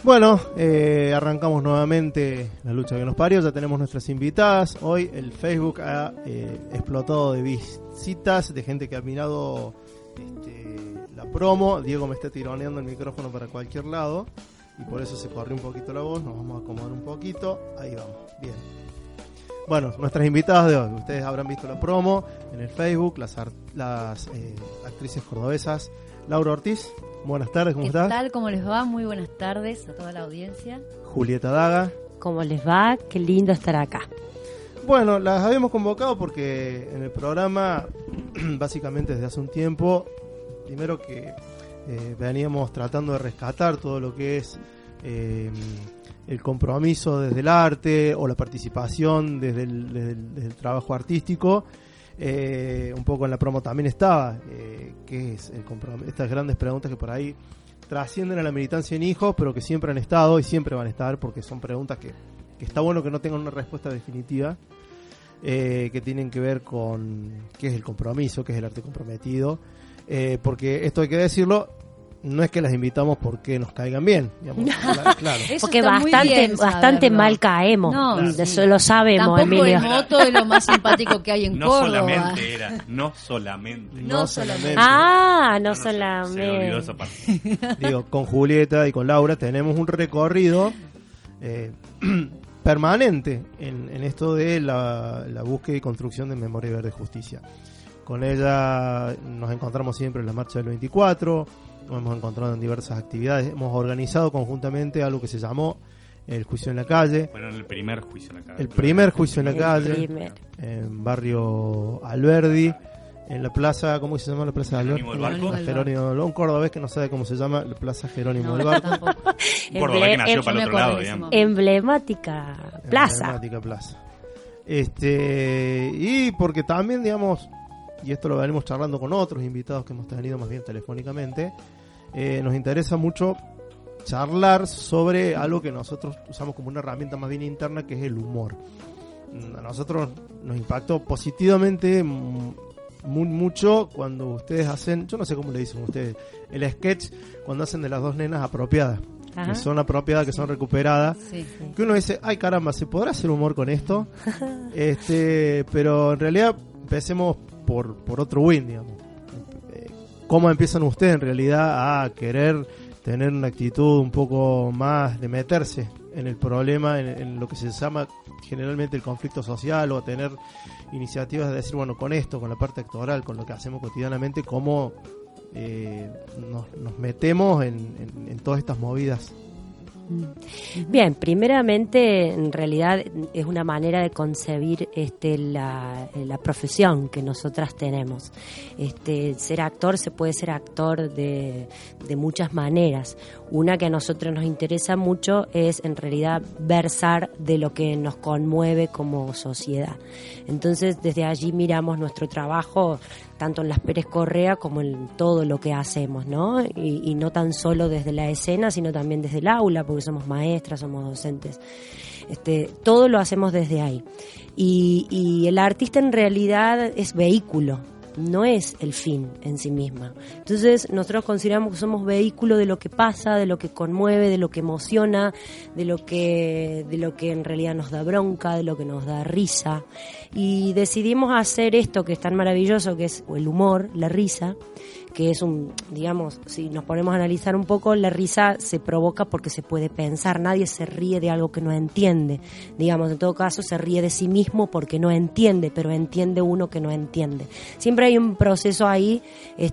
Bueno, arrancamos nuevamente La Lucha que nos parió. Ya tenemos nuestras invitadas. Hoy el Facebook ha explotado de visitas, de gente que ha mirado la promo. Diego me está tironeando el micrófono para cualquier lado y por eso se corrió un poquito la voz. Nos vamos a acomodar un poquito. Ahí vamos, bien. Bueno, nuestras invitadas de hoy. Ustedes habrán visto la promo en el Facebook. Las actrices cordobesas. Laura Ortiz, buenas tardes, ¿cómo estás? ¿Qué tal? ¿Cómo les va? Muy buenas tardes a toda la audiencia. Julieta Daga. ¿Cómo les va? Qué lindo estar acá. Bueno, las habíamos convocado porque en el programa, básicamente desde hace un tiempo, primero que veníamos tratando de rescatar todo lo que es el compromiso desde el arte o la participación desde el trabajo artístico. Un poco en la promo también estaba qué es el compromiso, estas grandes preguntas que por ahí trascienden a la militancia en hijos, pero que siempre han estado y siempre van a estar, porque son preguntas que está bueno que no tengan una respuesta definitiva, que tienen que ver con qué es el compromiso, qué es el arte comprometido, porque esto hay que decirlo, no es que las invitamos porque nos caigan bien, digamos, claro. Porque bastante mal caemos, no, eso sí. Lo sabemos, tampoco Emilio. El moto es lo más simpático que hay en Córdoba. No solamente. No solamente. Se me olvidó esa parte. Digo, con Julieta y con Laura tenemos un recorrido permanente en esto de la búsqueda y construcción de Memoria Verde Justicia. Con ella nos encontramos siempre en la marcha del 24, nos hemos encontrado en diversas actividades, hemos organizado conjuntamente algo que se llamó el juicio en la calle. Bueno, el primer juicio en la calle. El primer juicio en la calle, en barrio Alberdi, en la plaza, ¿cómo se llama la plaza de Alberdi? Jerónimo del Barco, un cordobés que no sabe cómo se llama, la plaza Jerónimo del Barco. Un cordobés que nació para el otro lado, digamos. Emblemática plaza. Emblemática plaza. Y porque también, digamos, y esto lo venimos charlando con otros invitados que hemos tenido más bien telefónicamente, nos interesa mucho charlar sobre algo que nosotros usamos como una herramienta más bien interna, que es el humor. A nosotros nos impactó positivamente mucho cuando ustedes hacen, yo no sé cómo le dicen ustedes, el sketch cuando hacen de las dos nenas apropiadas. Ajá. Que son apropiadas, que son recuperadas, que uno dice, ay caramba, ¿se podrá hacer humor con esto? Pero en realidad empecemos por otro win, digamos. ¿Cómo empiezan ustedes en realidad a querer tener una actitud un poco más de meterse en el problema, en lo que se llama generalmente el conflicto social, o tener iniciativas de decir, bueno, con esto, con la parte actoral, con lo que hacemos cotidianamente, cómo nos metemos en todas estas movidas? Bien, primeramente, en realidad es una manera de concebir la profesión que nosotras tenemos. Ser actor, se puede ser actor de muchas maneras. Una que a nosotros nos interesa mucho es en realidad versar de lo que nos conmueve como sociedad. Entonces, desde allí miramos nuestro trabajo tanto en Las Pérez Correa como en todo lo que hacemos, ¿no? Y no tan solo desde la escena, sino también desde el aula, porque somos maestras, somos docentes. Todo lo hacemos desde ahí. Y el artista en realidad es vehículo, no es el fin en sí misma. Entonces nosotros consideramos que somos vehículo de lo que pasa, de lo que conmueve, de lo que emociona, de lo que en realidad nos da bronca, de lo que nos da risa, y decidimos hacer esto que es tan maravilloso, que es el humor, la risa, que es digamos, si nos ponemos a analizar un poco, la risa se provoca porque se puede pensar. Nadie se ríe de algo que no entiende, digamos, en todo caso se ríe de sí mismo porque no entiende, pero entiende uno que no entiende. Siempre hay un proceso ahí,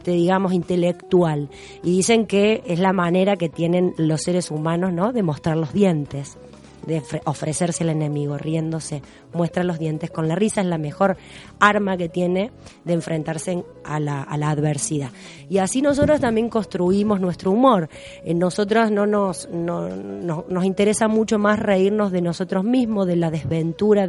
digamos, intelectual, y dicen que es la manera que tienen los seres humanos, ¿no?, de mostrar los dientes, de ofrecerse al enemigo, riéndose, muestra los dientes con la risa, es la mejor arma que tiene de enfrentarse a la adversidad. Y así nosotros también construimos nuestro humor. Nosotros nos interesa mucho más reírnos de nosotros mismos, de la desventura,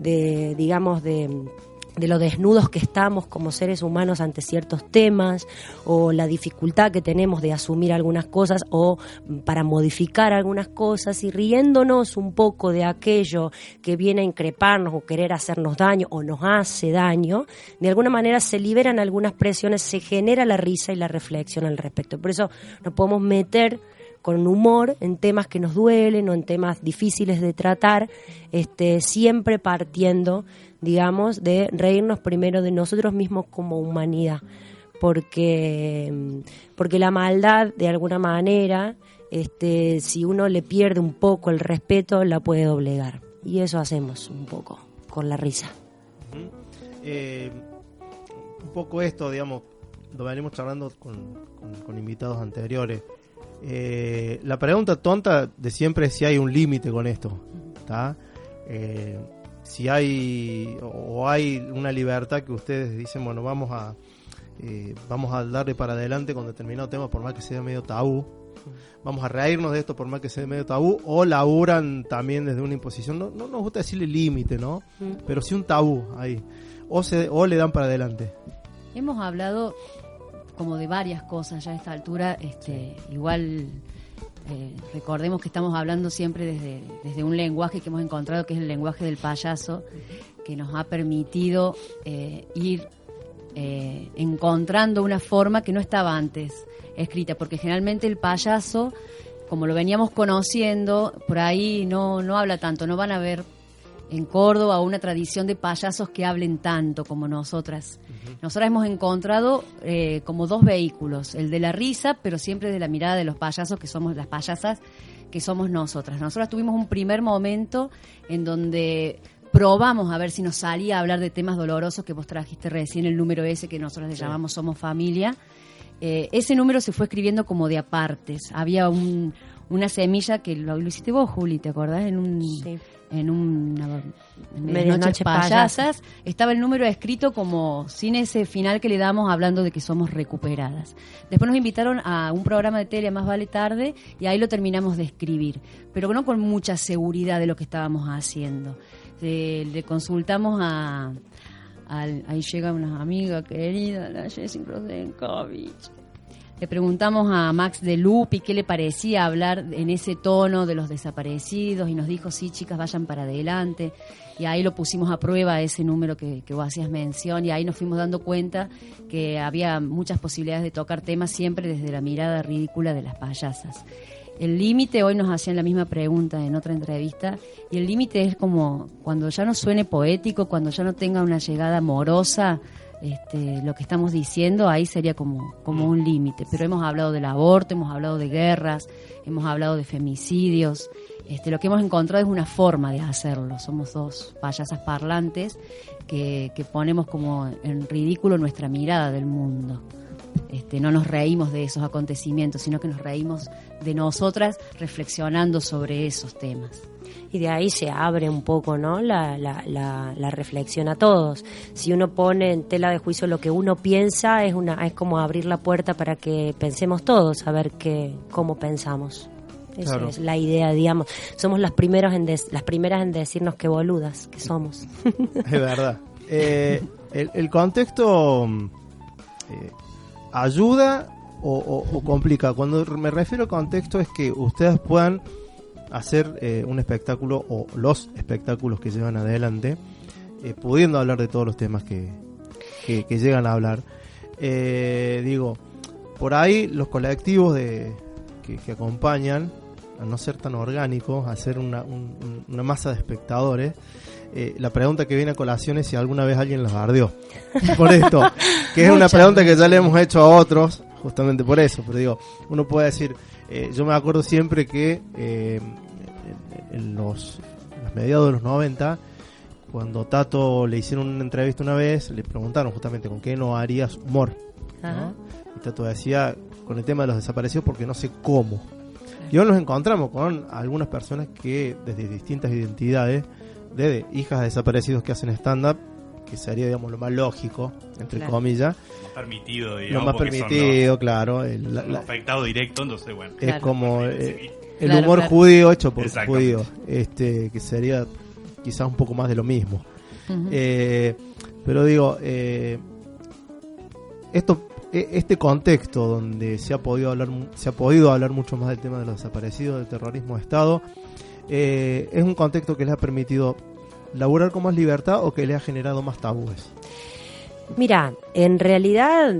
digamos, de lo desnudos que estamos como seres humanos ante ciertos temas, o la dificultad que tenemos de asumir algunas cosas o para modificar algunas cosas, y riéndonos un poco de aquello que viene a increparnos o querer hacernos daño o nos hace daño, de alguna manera se liberan algunas presiones, se genera la risa y la reflexión al respecto. Por eso nos podemos meter con humor en temas que nos duelen o en temas difíciles de tratar, siempre partiendo, digamos, de reírnos primero de nosotros mismos como humanidad, porque la maldad, de alguna manera, si uno le pierde un poco el respeto, la puede doblegar, y eso hacemos un poco con la risa. Un poco esto, digamos, lo venimos charlando con invitados anteriores. La pregunta tonta de siempre es si hay un límite con esto, ¿está? Si hay o hay una libertad que ustedes dicen, bueno, vamos a darle para adelante con determinado tema por más que sea medio tabú, vamos a reírnos de esto por más que sea medio tabú, o laburan también desde una imposición, no nos gusta decirle límite, ¿no? Pero sí un tabú ahí, o le dan para adelante. Hemos hablado como de varias cosas ya a esta altura, igual recordemos que estamos hablando siempre desde un lenguaje que hemos encontrado, que es el lenguaje del payaso, que nos ha permitido ir encontrando una forma que no estaba antes escrita, porque generalmente el payaso, como lo veníamos conociendo, por ahí no habla tanto, no van a ver en Córdoba una tradición de payasos que hablen tanto como nosotras. Nosotras hemos encontrado como dos vehículos, el de la risa, pero siempre de la mirada de los payasos, que somos las payasas, que somos nosotras. Nosotras tuvimos un primer momento en donde probamos a ver si nos salía a hablar de temas dolorosos, que vos trajiste recién el número ese que nosotros le llamamos Somos Familia. Ese número se fue escribiendo como de apartes. Había una semilla que lo hiciste vos, Juli, ¿te acordás? En una Medianoches Payasas estaba el número escrito como sin ese final que le damos, hablando de que somos recuperadas. Después nos invitaron a un programa de tele, Más Vale Tarde, y ahí lo terminamos de escribir, pero no con mucha seguridad de lo que estábamos haciendo. Le consultamos ahí llega una amiga querida, la Jessie Rosenkovich. Le preguntamos a Max de Lupi qué le parecía hablar en ese tono de los desaparecidos, y nos dijo, sí, chicas, vayan para adelante. Y ahí lo pusimos a prueba, ese número que vos hacías mención, y ahí nos fuimos dando cuenta que había muchas posibilidades de tocar temas siempre desde la mirada ridícula de las payasas. El límite, hoy nos hacían la misma pregunta en otra entrevista, y el límite es como cuando ya no suene poético, cuando ya no tenga una llegada amorosa, lo que estamos diciendo, ahí sería como un límite. Pero hemos hablado del aborto, hemos hablado de guerras, hemos hablado de femicidios. Lo que hemos encontrado es una forma de hacerlo. Somos dos payasas parlantes que ponemos como en ridículo nuestra mirada del mundo. No nos reímos de esos acontecimientos, sino que nos reímos de nosotras reflexionando sobre esos temas. Y de ahí se abre un poco, ¿no?, la reflexión a todos. Si uno pone en tela de juicio lo que uno piensa, es como abrir la puerta para que pensemos todos, a ver cómo pensamos. Esa es la idea, digamos. Somos las primeras en decirnos qué boludas que somos. Es verdad. El contexto ayuda o complica. Cuando me refiero al contexto es que ustedes puedan hacer un espectáculo, o los espectáculos que llevan adelante, pudiendo hablar de todos los temas que llegan a hablar. Digo, por ahí los colectivos que acompañan, a no ser tan orgánicos, a ser una masa de espectadores, la pregunta que viene a colación es si alguna vez alguien los bardeó por esto, que es una pregunta que ya le hemos hecho a otros justamente por eso. Pero digo, uno puede decir, yo me acuerdo siempre que en los mediados de los 90, cuando Tato le hicieron una entrevista una vez, le preguntaron justamente con qué no harías humor, ¿no? Y Tato decía, con el tema de los desaparecidos, porque no sé cómo. Y hoy nos encontramos con algunas personas que desde distintas identidades, desde hijas de desaparecidos que hacen stand-up, que sería, digamos, lo más lógico, entre comillas. Lo más permitido, digamos. Lo más permitido, claro. El afectado directo, entonces, bueno. Es como el humor judío hecho por judíos, que sería quizás un poco más de lo mismo. Uh-huh. Pero digo, este contexto donde se ha podido hablar mucho más del tema de los desaparecidos, del terrorismo de Estado, es un contexto que les ha permitido laburar con más libertad o que les ha generado más tabúes. Mira, en realidad,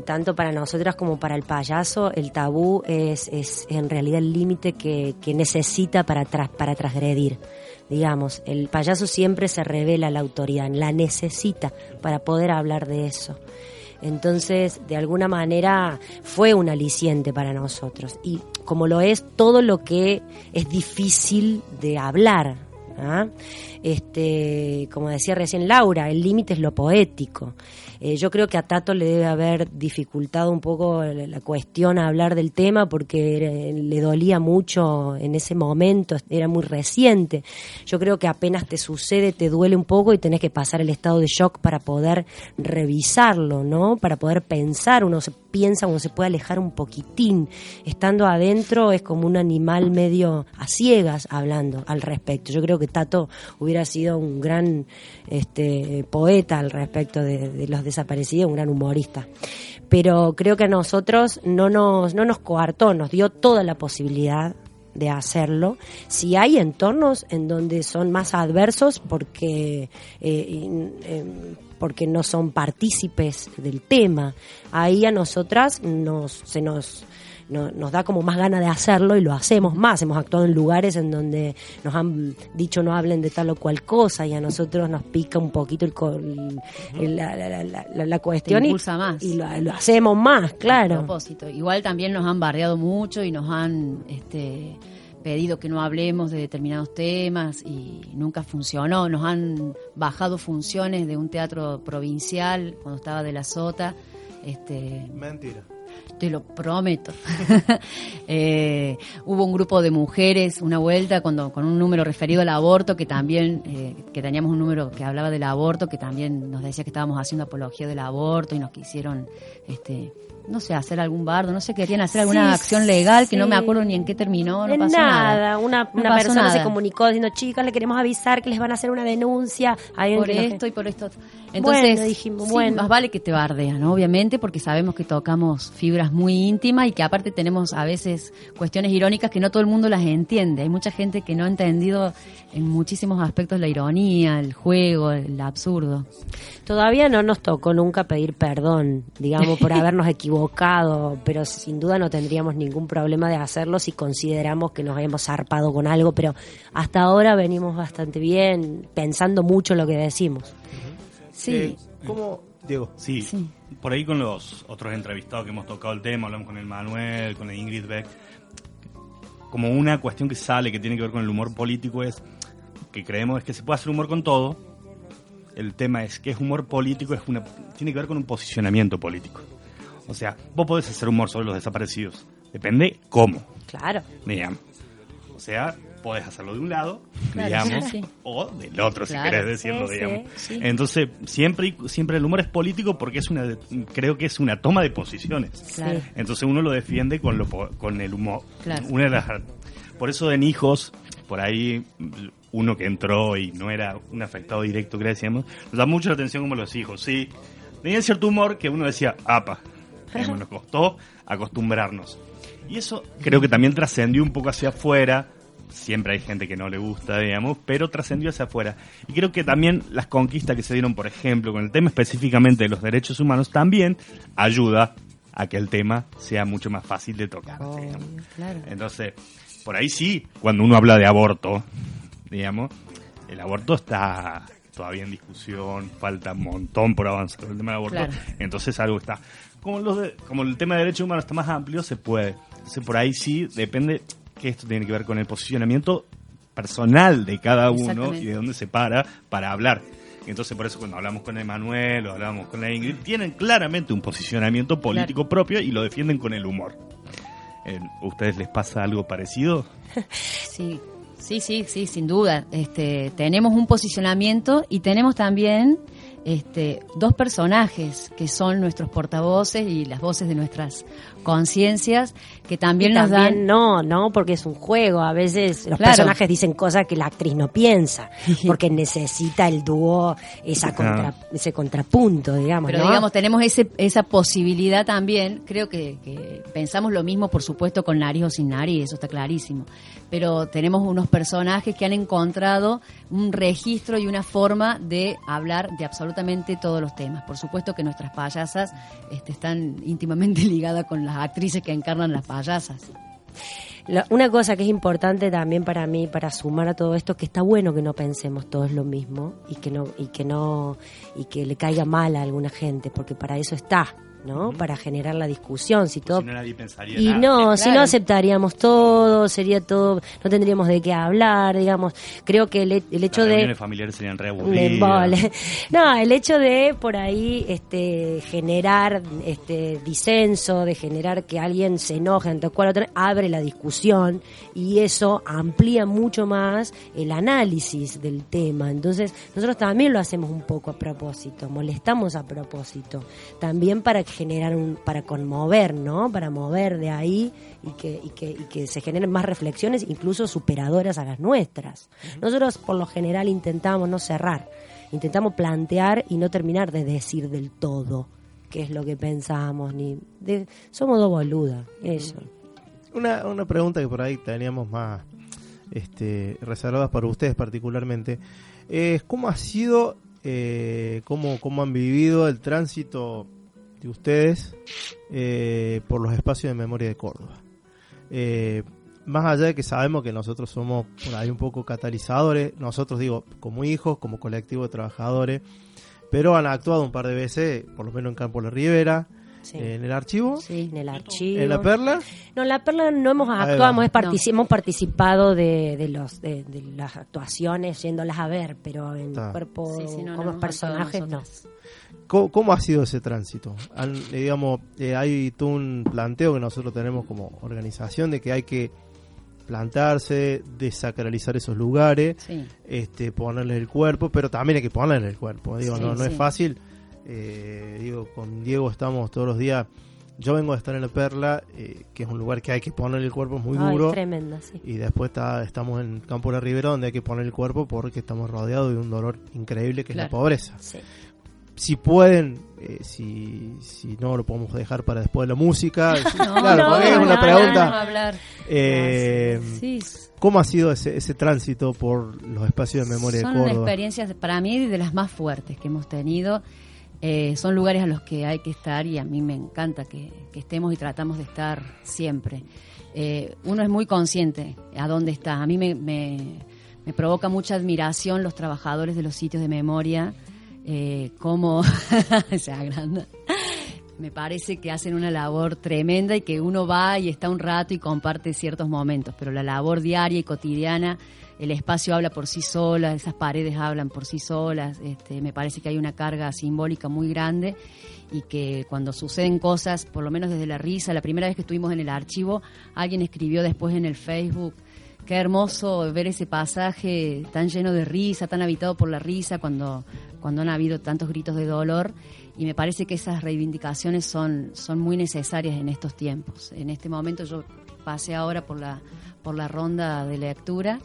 tanto para nosotras como para el payaso, el tabú es en realidad el límite que necesita para transgredir. Digamos, el payaso siempre se revela la autoridad, la necesita para poder hablar de eso. Entonces, de alguna manera, fue un aliciente para nosotros. Y como lo es todo lo que es difícil de hablar, ¿ah? Como decía recién Laura, el límite es lo poético. Yo creo que a Tato le debe haber dificultado un poco la cuestión a hablar del tema porque le dolía mucho en ese momento, era muy reciente. Yo creo que apenas te sucede, te duele un poco y tenés que pasar el estado de shock para poder revisarlo, ¿no? Para poder pensar, uno se puede alejar un poquitín. Estando adentro es como un animal medio a ciegas hablando al respecto. Yo creo que Tato hubiera sido un gran poeta al respecto de los desaparecidos, un gran humorista. Pero creo que a nosotros no nos coartó, nos dio toda la posibilidad de hacerlo. Si hay entornos en donde son más adversos porque no son partícipes del tema, ahí a nosotras nos da como más ganas de hacerlo y lo hacemos más. Hemos actuado en lugares en donde nos han dicho no hablen de tal o cual cosa y a nosotros nos pica un poquito la cuestión. Te impulsa más. Y lo hacemos más, claro. A propósito. Igual también nos han bardeado mucho y nos han pedido que no hablemos de determinados temas y nunca funcionó. Nos han bajado funciones de un teatro provincial cuando estaba de la Sota. Mentira. Te lo prometo. Hubo un grupo de mujeres, una vuelta con un número referido al aborto, que también, que teníamos un número que hablaba del aborto, que también nos decía que estábamos haciendo apología del aborto y nos quisieron, no sé, hacer algún bardo, no sé, querían hacer alguna acción legal que no me acuerdo ni en qué terminó, no pasó nada. Una persona se comunicó diciendo, chicas, le queremos avisar que les van a hacer una denuncia. Por esto y por esto. Entonces, dijimos, más vale que te bardean, ¿no? Obviamente, porque sabemos que tocamos fibras muy íntimas y que aparte tenemos a veces cuestiones irónicas que no todo el mundo las entiende. Hay mucha gente que no ha entendido en muchísimos aspectos la ironía, el juego, el absurdo. Todavía no nos tocó nunca pedir perdón, digamos, por habernos equivocado, pero sin duda no tendríamos ningún problema de hacerlo si consideramos que nos hemos zarpado con algo, pero hasta ahora venimos bastante bien, pensando mucho lo que decimos. Sí. ¿Cómo, Diego? Sí, por ahí con los otros entrevistados que hemos tocado el tema, hablamos con el Manuel, con la Ingrid Beck, como una cuestión que sale, que tiene que ver con el humor político, es que creemos es que se puede hacer humor con todo. El tema es que es humor político, tiene que ver con un posicionamiento político. O sea, vos podés hacer humor sobre los desaparecidos, depende cómo. Claro. Digamos. O sea, podés hacerlo de un lado, claro, digamos, sí. o del otro, claro, si querés decirlo, sí, digamos. sí. Entonces, siempre el humor es político porque creo que es una toma de posiciones. Claro. Entonces uno lo defiende con el humor. Claro. Por eso en Hijos, por ahí uno que entró y no era un afectado directo, que decíamos, nos da mucho la atención como los hijos, sí. Tenían cierto humor que uno decía, apa, nos costó acostumbrarnos. Y eso creo que también trascendió un poco hacia afuera. Siempre hay gente que no le gusta, digamos, pero trascendió hacia afuera. Y creo que también las conquistas que se dieron, por ejemplo, con el tema específicamente de los derechos humanos, también ayuda a que el tema sea mucho más fácil de tocar. Claro. Entonces, por ahí sí, cuando uno habla de aborto, digamos, el aborto está todavía en discusión, falta un montón por avanzar con el tema del aborto. Claro. Entonces algo está. Como el tema de derechos humanos está más amplio, se puede. Entonces por ahí sí, depende que esto tiene que ver con el posicionamiento personal de cada uno y de dónde se para hablar. Entonces por eso cuando hablamos con Emanuel o hablamos con la Ingrid, tienen claramente un posicionamiento político propio y lo defienden con el humor. ¿A ustedes les pasa algo parecido? Sí, sin duda. Tenemos un posicionamiento y tenemos también dos personajes que son nuestros portavoces y las voces de nuestras conciencias que también nos dan... No, porque es un juego. A veces los personajes dicen cosas que la actriz no piensa, porque necesita el dúo, ese contrapunto, digamos. Pero ¿no? digamos, tenemos esa posibilidad también. Creo que pensamos lo mismo, por supuesto, con nariz o sin nariz, eso está clarísimo. Pero tenemos unos personajes que han encontrado un registro y una forma de hablar de absolutamente absolutamente todos los temas. Por supuesto que nuestras payasas están íntimamente ligadas con las actrices que encarnan las payasas. Una cosa que es importante también para mí, para sumar a todo esto, que está bueno que no pensemos todos lo mismo y que le caiga mal a alguna gente, porque para eso está, ¿no? Para generar la discusión. Si todo, si no, nadie pensaría y nada. no, Claro. si no aceptaríamos todo, sería todo, no tendríamos de qué hablar, digamos. Creo que el hecho Las de reuniones familiares serían re un aburridas. embole. No, el hecho de por ahí generar disenso, de generar que alguien se enoje ante cual otro, abre la discusión y eso amplía mucho más el análisis del tema. Entonces, nosotros también lo hacemos un poco a propósito, molestamos a propósito, también para generar para conmover, ¿no? Para mover de ahí y que se generen más reflexiones, incluso superadoras a las nuestras. Nosotros por lo general intentamos no cerrar, intentamos plantear y no terminar de decir del todo qué es lo que pensamos, somos dos boludas, eso. Una pregunta que por ahí teníamos más reservadas para ustedes particularmente es ¿cómo ha sido, cómo han vivido el tránsito de ustedes por los espacios de memoria de Córdoba? Más allá de que sabemos que nosotros somos por ahí un poco catalizadores, nosotros digo, como hijos, como colectivo de trabajadores, pero han actuado un par de veces, por lo menos en Campo La Ribera, Sí. en el archivo, Sí, en el archivo. en La Perla. No, en La Perla no hemos Ahí actuado, va. hemos participado de las actuaciones yéndolas a ver, pero en Está. cuerpo, Sí, sí, no, no como hemos personajes, actuado no. nosotras. ¿Cómo ha sido ese tránsito? Hay todo un planteo que nosotros tenemos como organización de que hay que plantarse, desacralizar esos lugares, Sí. ponerle el cuerpo, pero también hay que ponerle el cuerpo. Sí, no es sí. fácil. Con Diego estamos todos los días. Yo vengo de estar en La Perla, que es un lugar que hay que ponerle el cuerpo, es muy Ay, duro. tremenda, sí. Y después estamos en Campo La Ribera, donde hay que poner el cuerpo porque estamos rodeados de un dolor increíble que es la Claro. pobreza. Sí. Si pueden, si no lo podemos dejar para después de la música. Claro, no, porque es no, una no, pregunta. Vamos a hablar. Eh, Sí, ¿Cómo ha sido ese tránsito por los espacios de memoria son de Córdoba? experiencias para mí de las más fuertes que hemos tenido. Son lugares a los que hay que estar y a mí me encanta que estemos y tratamos de estar siempre. Uno es muy consciente a dónde está. A mí me provoca mucha admiración los trabajadores de los sitios de memoria, cómo se agranda. Me parece que hacen una labor tremenda y que uno va y está un rato y comparte ciertos momentos, pero la labor diaria y cotidiana, el espacio habla por sí sola, esas paredes hablan por sí solas, me parece que hay una carga simbólica muy grande y que cuando suceden cosas, por lo menos desde la risa, la primera vez que estuvimos en el archivo, alguien escribió después en el Facebook: qué hermoso ver ese pasaje tan lleno de risa, tan habitado por la risa cuando han habido tantos gritos de dolor. Y me parece que esas reivindicaciones son muy necesarias en estos tiempos. En este momento yo pasé ahora por la ronda de lectura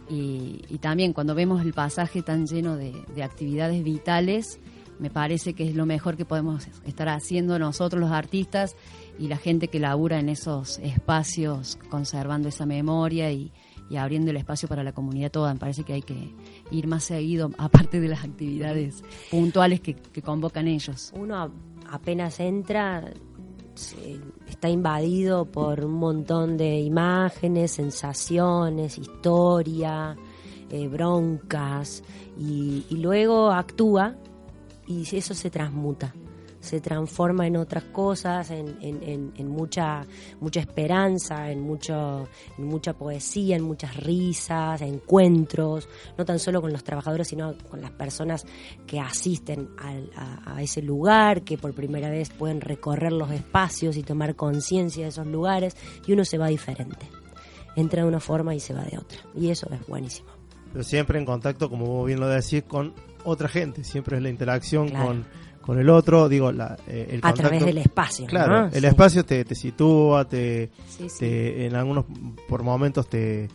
y también cuando vemos el pasaje tan lleno de actividades vitales, me parece que es lo mejor que podemos estar haciendo nosotros los artistas y la gente que labura en esos espacios conservando esa memoria y abriendo el espacio para la comunidad toda. Me parece que hay que ir más seguido, aparte de las actividades puntuales que convocan ellos. Uno apenas entra, está invadido por un montón de imágenes, sensaciones, historia, broncas, y luego actúa y eso se transmuta. Se transforma en otras cosas, en mucha esperanza, en mucha poesía, en muchas risas, encuentros, no tan solo con los trabajadores, sino con las personas que asisten a ese lugar, que por primera vez pueden recorrer los espacios y tomar conciencia de esos lugares, y uno se va diferente. Entra de una forma y se va de otra, y eso es buenísimo. Pero siempre en contacto, como vos bien lo decís, con otra gente. Siempre es la interacción Claro. con el otro, digo, el A contacto, través del espacio, claro, ¿no? el Sí. espacio te sitúa, Sí. en algunos, por momentos te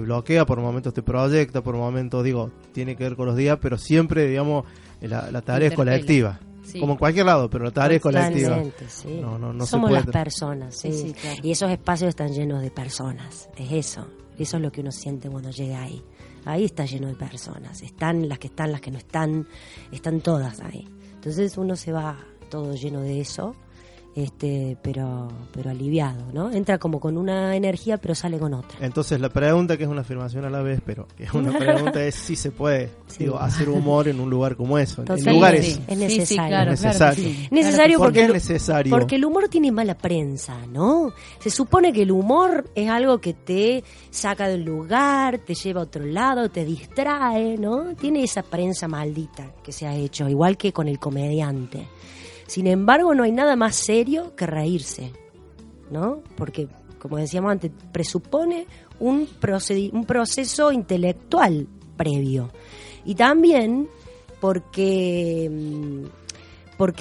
bloquea, por momentos te proyecta, por momentos, digo, tiene que ver con los días, pero siempre, digamos, la tarea es Interpela. colectiva. Sí. como en cualquier lado, pero la tarea es colectiva. Totalmente, sí. No se Somos puede. las personas, sí. Sí, claro. Y esos espacios están llenos de personas. Es eso. Eso es lo que uno siente cuando llega ahí. Ahí está lleno de personas. Están las que no están todas ahí. Entonces uno se va todo lleno de eso, pero aliviado, ¿no? Entra como con una energía, pero sale con otra. Entonces la pregunta, que es una afirmación a la vez, pero que es una pregunta, es si se puede hacer humor en un lugar como eso. Totalmente. En lugares. Sí. Es necesario. Sí, claro, Es necesario. claro que sí. Necesario ¿Por qué porque, es necesario? porque el humor tiene mala prensa, ¿no? Se supone que el humor es algo que te saca del lugar, te lleva a otro lado, te distrae, ¿no? Tiene esa prensa maldita que se ha hecho, igual que con el comediante. Sin embargo, no hay nada más serio que reírse, ¿no? Porque, como decíamos antes, presupone un proceso intelectual previo. Y también porque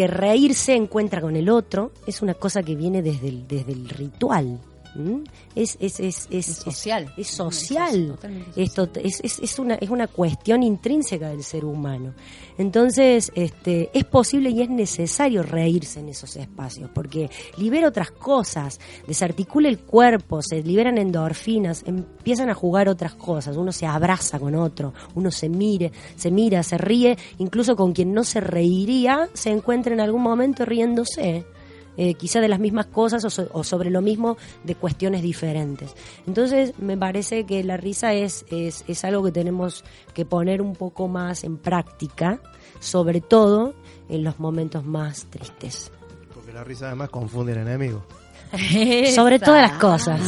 reírse encuentra con el otro es una cosa que viene desde el ritual. Es social. Es social. Totalmente Esto es una cuestión intrínseca del ser humano. Entonces, es posible y es necesario reírse en esos espacios, porque libera otras cosas, desarticula el cuerpo, se liberan endorfinas, empiezan a jugar otras cosas, uno se abraza con otro, uno se mira, se ríe, incluso con quien no se reiría, se encuentra en algún momento riéndose. Quizá de las mismas cosas o sobre lo mismo de cuestiones diferentes. Entonces me parece que la risa es algo que tenemos que poner un poco más en práctica, sobre todo en los momentos más tristes. Porque la risa además confunde al enemigo. Sobre todas las cosas.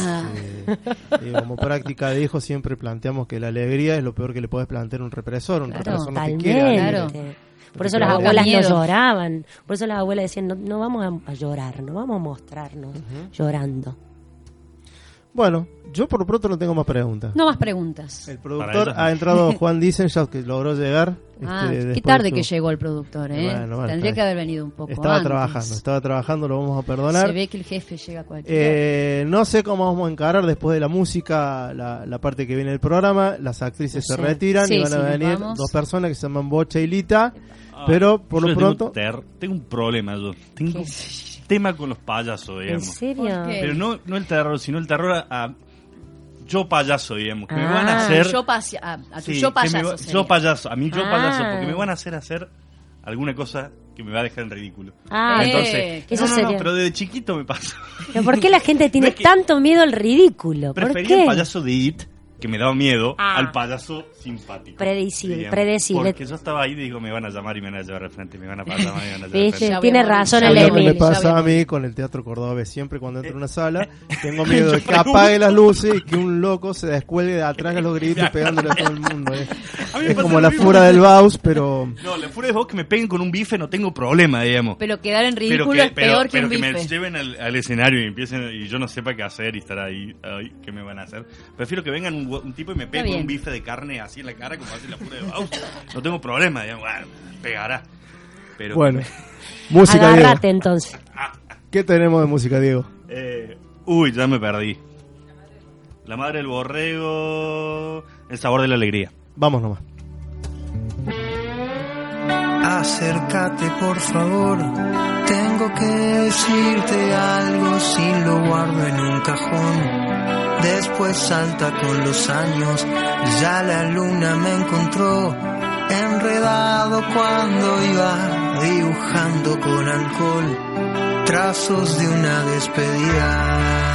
Y como práctica de hijo siempre planteamos que la alegría es lo peor que le puedes plantear a un represor. Un represor no te quiere. Totalmente. Por eso las abuelas no lloraban. Por eso las abuelas decían, no vamos a llorar, no vamos a mostrarnos llorando. Bueno, yo por lo pronto no tengo más preguntas. No más preguntas. El productor ha entrado, Juan Dizenschat, que logró llegar. Qué tarde que llegó el productor, ¿eh? Bueno, Tendría que haber venido un poco Estaba antes. trabajando, lo vamos a perdonar. Se ve que el jefe llega a cualquier hora. No sé cómo vamos a encarar después de la música la parte que viene del programa. Las actrices se retiran Sí, y van a sí, nos venir vamos. dos personas que se llaman Bocha y Lita. Pero por lo pronto... Tengo un problema yo. Tengo un tema con los payasos, ¿En digamos. serio? ¿Por qué? Pero no el terror, sino el terror a yo payaso, digamos. Que me van a hacer... A tu Sí, yo que me payaso. va- sería. yo payaso, a mí yo Ah. payaso, porque me van a hacer alguna cosa que me va a dejar en ridículo. Entonces, eso no, sería. pero desde chiquito me pasa. ¿Pero por qué la gente tiene No es que- tanto miedo al ridículo? ¿Por Prefería qué? el payaso de It, que me daba miedo, Ah. al payaso simpático. Predecible. Porque yo estaba ahí y digo, me van a llamar y me van a llevar al frente, me van a pasar, me van a llevar al ¿Viste? frente. Ya Tiene voy a razón morir, el ya Es lo que voy a me morir. pasa a mí con el teatro cordobés. Siempre cuando entro a una sala, tengo miedo de que apague las luces y que un loco se descuelgue de atrás de los gritos pegándole a todo el mundo. A mí me Es pasa como lo la mismo. fura del Baus, pero... No, la furia de vos que me peguen con un bife no tengo problema, digamos. Pero quedar en ridículo es peor que un me bife. lleven al escenario y empiecen y yo no sepa qué hacer y estar ahí, ay, ¿qué me van a hacer? Prefiero que vengan un tipo y me pegue con bien. un bife de carne así en la cara como hace la furia de Baus. No tengo problema, digamos, bueno, pegará. Pero Bueno, música, Diego. Agárrate entonces. ¿Qué tenemos de música, Diego? Ya me perdí. La madre del borrego, el sabor de la alegría. Vamos nomás. Acércate por favor, tengo que decirte algo si lo guardo en un cajón. Después salta con los años, ya la luna me encontró enredado cuando iba dibujando con alcohol trazos de una despedida.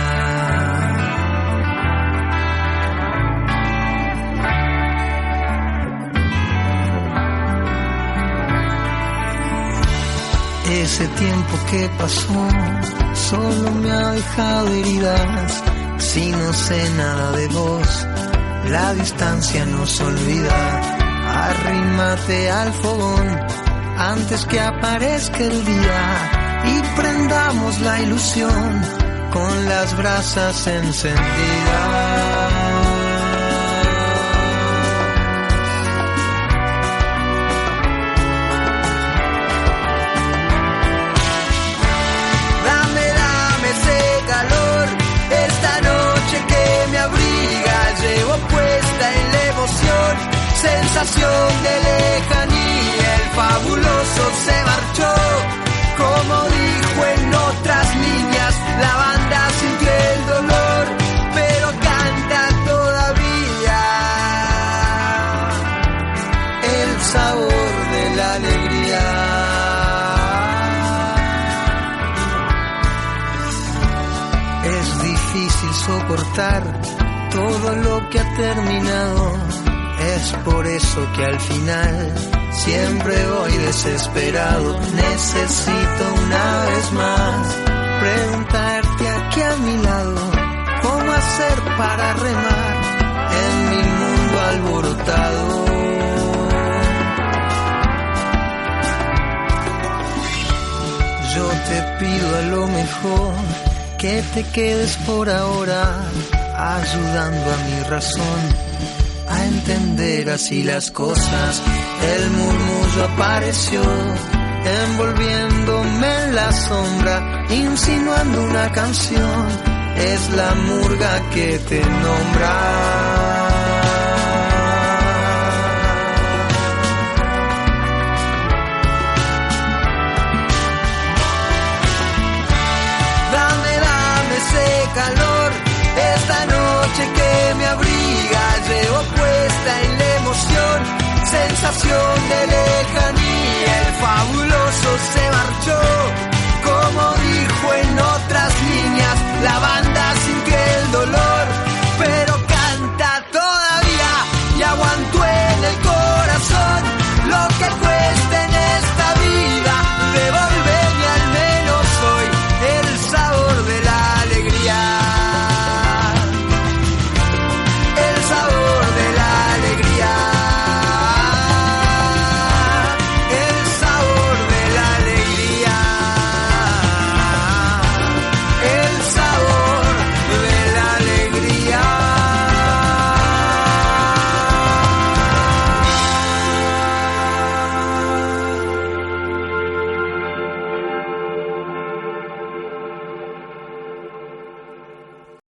Ese tiempo que pasó solo me ha dejado heridas. Si no sé nada de vos, la distancia nos olvida. Arrímate al fogón antes que aparezca el día y prendamos la ilusión con las brasas encendidas. Sensación de lejanía, el fabuloso se marchó. soportar todo lo que ha terminado. Es por eso que al final siempre voy desesperado. Necesito una vez más preguntarte aquí a mi lado, ¿cómo hacer para remar en mi mundo alborotado? Yo te pido a lo mejor que te quedes por ahora, ayudando a mi razón a entender así las cosas. El murmullo apareció, envolviéndome en la sombra, insinuando una canción. Es la murga que te nombra. Calor, esta noche que me abriga, llevo puesta en la emoción, sensación de lejanía.